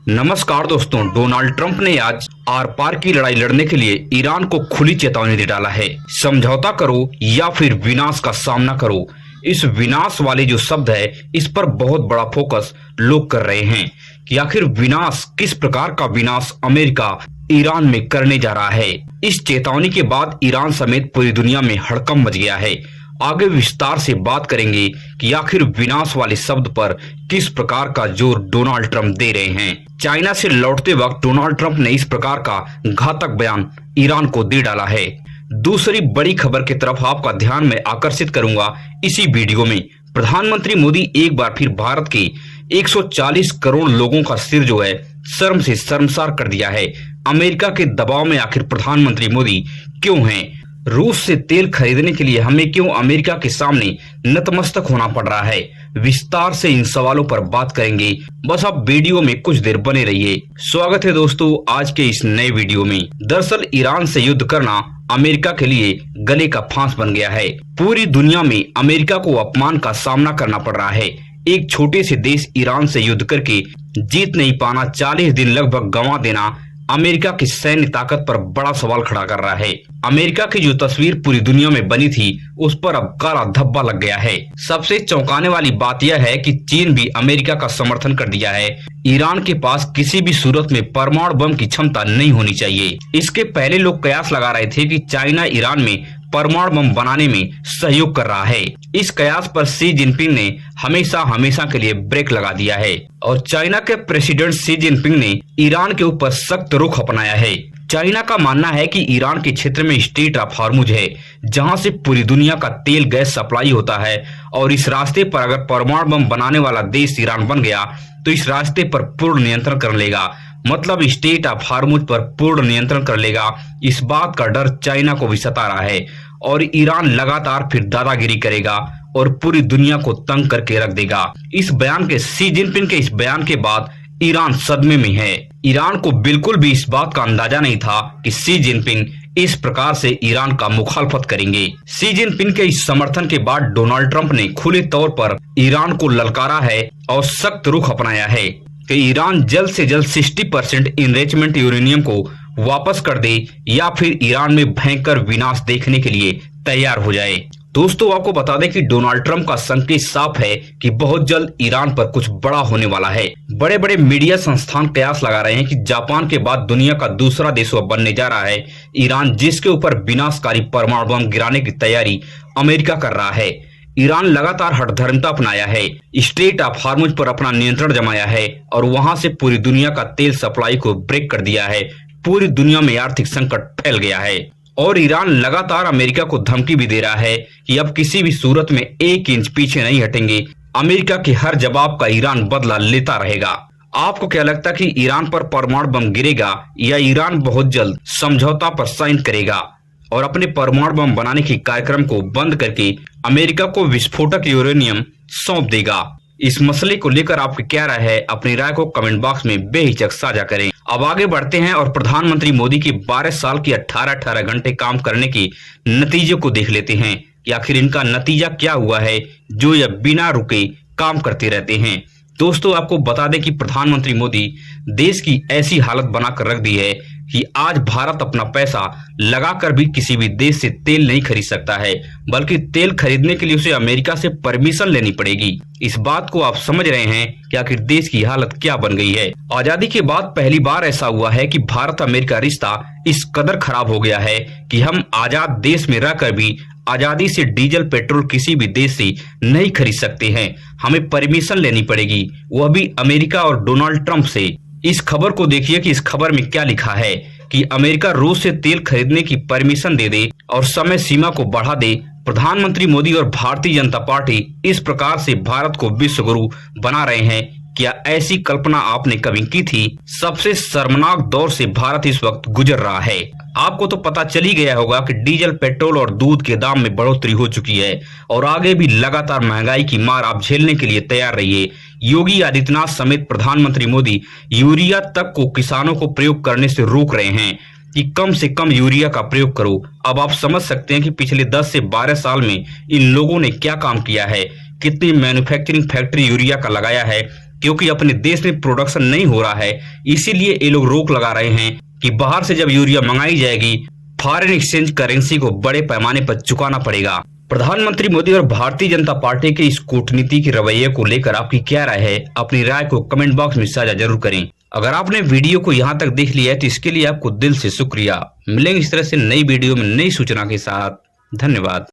नमस्कार दोस्तों, Donald Trump ने आज आर पार की लड़ाई लड़ने के लिए ईरान को खुली चेतावनी दे डाला है। समझौता करो या फिर विनाश का सामना करो। इस विनाश वाले जो शब्द है, इस पर बहुत बड़ा फोकस लोग कर रहे हैं कि आखिर विनाश, किस प्रकार का विनाश अमेरिका ईरान में करने जा रहा है। इस चेतावनी के बाद ईरान समेत पूरी दुनिया में हड़कंप मच गया है। आगे विस्तार से बात करेंगे कि आखिर विनाश वाले शब्द पर किस प्रकार का जोर डोनाल्ड ट्रंप दे रहे हैं। चाइना से लौटते वक्त डोनाल्ड ट्रंप ने इस प्रकार का घातक बयान ईरान को दे डाला है। दूसरी बड़ी खबर की तरफ आपका ध्यान में आकर्षित करूंगा इसी वीडियो में। प्रधानमंत्री मोदी एक बार फिर भारत के 140 करोड़ लोगों का सिर जो है शर्म से शर्मसार कर दिया है। अमेरिका के दबाव में आखिर प्रधानमंत्री मोदी क्यों हैं? रूस से तेल खरीदने के लिए हमें क्यों अमेरिका के सामने नतमस्तक होना पड़ रहा है? विस्तार से इन सवालों पर बात करेंगे। बस आप वीडियो में कुछ देर बने रहिए। स्वागत है दोस्तों आज के इस नए वीडियो में। दरअसल ईरान से युद्ध करना अमेरिका के लिए गले का फांस बन गया है। पूरी दुनिया में अमेरिका को अपमान का सामना करना पड़ रहा है। एक छोटे से देश ईरान से युद्ध करके जीत नहीं पाना, 40 दिन लगभग गंवा देना अमेरिका की सैन्य ताकत पर बड़ा सवाल खड़ा कर रहा है। अमेरिका की जो तस्वीर पूरी दुनिया में बनी थी, उस पर अब काला धब्बा लग गया है। सबसे चौंकाने वाली बात यह है कि चीन भी अमेरिका का समर्थन कर दिया है। ईरान के पास किसी भी सूरत में परमाणु बम की क्षमता नहीं होनी चाहिए। इसके पहले लोग कयास लगा रहे थे कि चाइना ईरान में परमाणु बम बनाने में सहयोग कर रहा है। इस कयास पर शी जिनपिंग ने हमेशा के लिए ब्रेक लगा दिया है और चाइना के प्रेसिडेंट शी जिनपिंग ने ईरान के ऊपर सख्त रुख अपनाया है। चाइना का मानना है कि ईरान के क्षेत्र में स्ट्रेट ऑफ हार्मुज है, जहां से पूरी दुनिया का तेल गैस सप्लाई होता है और इस रास्ते पर अगर परमाणु बम बनाने वाला देश ईरान बन गया तो इस रास्ते पर पूर्ण नियंत्रण कर लेगा। मतलब स्ट्रेट ऑफ हार्मुज पर पूर्ण नियंत्रण कर लेगा। इस बात का डर चाइना को भी सता रहा है और ईरान लगातार फिर दादागिरी करेगा और पूरी दुनिया को तंग करके रख देगा। शी जिनपिंग के इस बयान के बाद ईरान सदमे में है। ईरान को बिल्कुल भी इस बात का अंदाजा नहीं था कि शी जिनपिंग इस प्रकार से ईरान का मुखालफत करेंगे। शी जिनपिंग के इस समर्थन के बाद डोनाल्ड ट्रंप ने खुले तौर पर ईरान को ललकारा है और सख्त रुख अपनाया है कि ईरान जल्द से जल्द 60% इनरिचमेंट यूरेनियम को वापस कर दे या फिर ईरान में भयंकर विनाश देखने के लिए तैयार हो जाए। दोस्तों आपको बता दें कि डोनाल्ड ट्रंप का संकेत साफ है कि बहुत जल्द ईरान पर कुछ बड़ा होने वाला है। बड़े बड़े मीडिया संस्थान कयास लगा रहे हैं कि जापान के बाद दुनिया का दूसरा देश बनने जा रहा है ईरान, जिसके ऊपर विनाशकारी परमाणु बम गिराने की तैयारी अमेरिका कर रहा है। ईरान लगातार हठधर्मिता अपनाया है, स्ट्रेट ऑफ हार्मुज पर अपना नियंत्रण जमाया है और वहां से पूरी दुनिया का तेल सप्लाई को ब्रेक कर दिया है। पूरी दुनिया में आर्थिक संकट फैल गया है और ईरान लगातार अमेरिका को धमकी भी दे रहा है कि अब किसी भी सूरत में 1 इंच पीछे नहीं हटेंगे। अमेरिका के हर जवाब का ईरान बदला लेता रहेगा। आपको क्या लगता है कि ईरान पर परमाणु बम गिरेगा या ईरान बहुत जल्द समझौता पर साइन करेगा और अपने परमाणु बम बनाने के कार्यक्रम को बंद करके अमेरिका को विस्फोटक यूरेनियम सौंप देगा? इस मसले को लेकर आपकी क्या राय है? अपनी राय को कमेंट बॉक्स में बेहिचक साझा करें। अब आगे बढ़ते हैं और प्रधानमंत्री मोदी की 12 साल की 18 घंटे काम करने के नतीजे को देख लेते हैं कि आखिर इनका नतीजा क्या हुआ है, जो यह बिना रुके काम करते रहते हैं। दोस्तों आपको बता दें कि प्रधानमंत्री मोदी देश की ऐसी हालत बनाकर रख दी है कि आज भारत अपना पैसा लगाकर भी किसी भी देश से तेल नहीं खरीद सकता है, बल्कि तेल खरीदने के लिए उसे अमेरिका से परमिशन लेनी पड़ेगी। इस बात को आप समझ रहे हैं कि आखिर देश की हालत क्या बन गई है। आजादी के बाद पहली बार ऐसा हुआ है कि भारत अमेरिका रिश्ता इस कदर खराब हो गया है कि हम आजाद देश में रहकर भी आजादी से डीजल पेट्रोल किसी भी देश से नहीं खरीद सकते हैं। हमें परमिशन लेनी पड़ेगी, वह भी अमेरिका और डोनाल्ड ट्रंप से। इस खबर को देखिए कि इस खबर में क्या लिखा है कि अमेरिका रूस से तेल खरीदने की परमिशन दे दे और समय सीमा को बढ़ा दे। प्रधानमंत्री मोदी और भारतीय जनता पार्टी इस प्रकार से भारत को विश्व गुरु बना रहे हैं। क्या ऐसी कल्पना आपने कभी की थी? सबसे शर्मनाक दौर से भारत इस वक्त गुजर रहा है। आपको तो पता चल ही गया होगा कि डीजल, पेट्रोल और दूध के दाम में बढ़ोतरी हो चुकी है और आगे भी लगातार महंगाई की मार आप झेलने के लिए तैयार रहिए। योगी आदित्यनाथ समेत प्रधानमंत्री मोदी यूरिया तक को किसानों को प्रयोग करने से रोक रहे हैं कि कम से कम यूरिया का प्रयोग करो। अब आप समझ सकते हैं कि पिछले 10 से 12 साल में इन लोगों ने क्या काम किया है, कितनी मैन्युफैक्चरिंग फैक्ट्री यूरिया का लगाया है क्योंकि अपने देश में प्रोडक्शन नहीं हो रहा है, इसीलिए ये लोग रोक लगा रहे हैं कि बाहर से जब यूरिया मंगाई जाएगी, फॉरेन एक्सचेंज करेंसी को बड़े पैमाने पर चुकाना पड़ेगा। प्रधानमंत्री मोदी और भारतीय जनता पार्टी के इस कूटनीति के रवैये को लेकर आपकी क्या राय है? अपनी राय को कमेंट बॉक्स में साझा जरूर करें। अगर आपने वीडियो को यहाँ तक देख लिया है तो इसके लिए आपको दिल से शुक्रिया। मिलेंगे इस तरह से नई वीडियो में नई सूचना के साथ। धन्यवाद।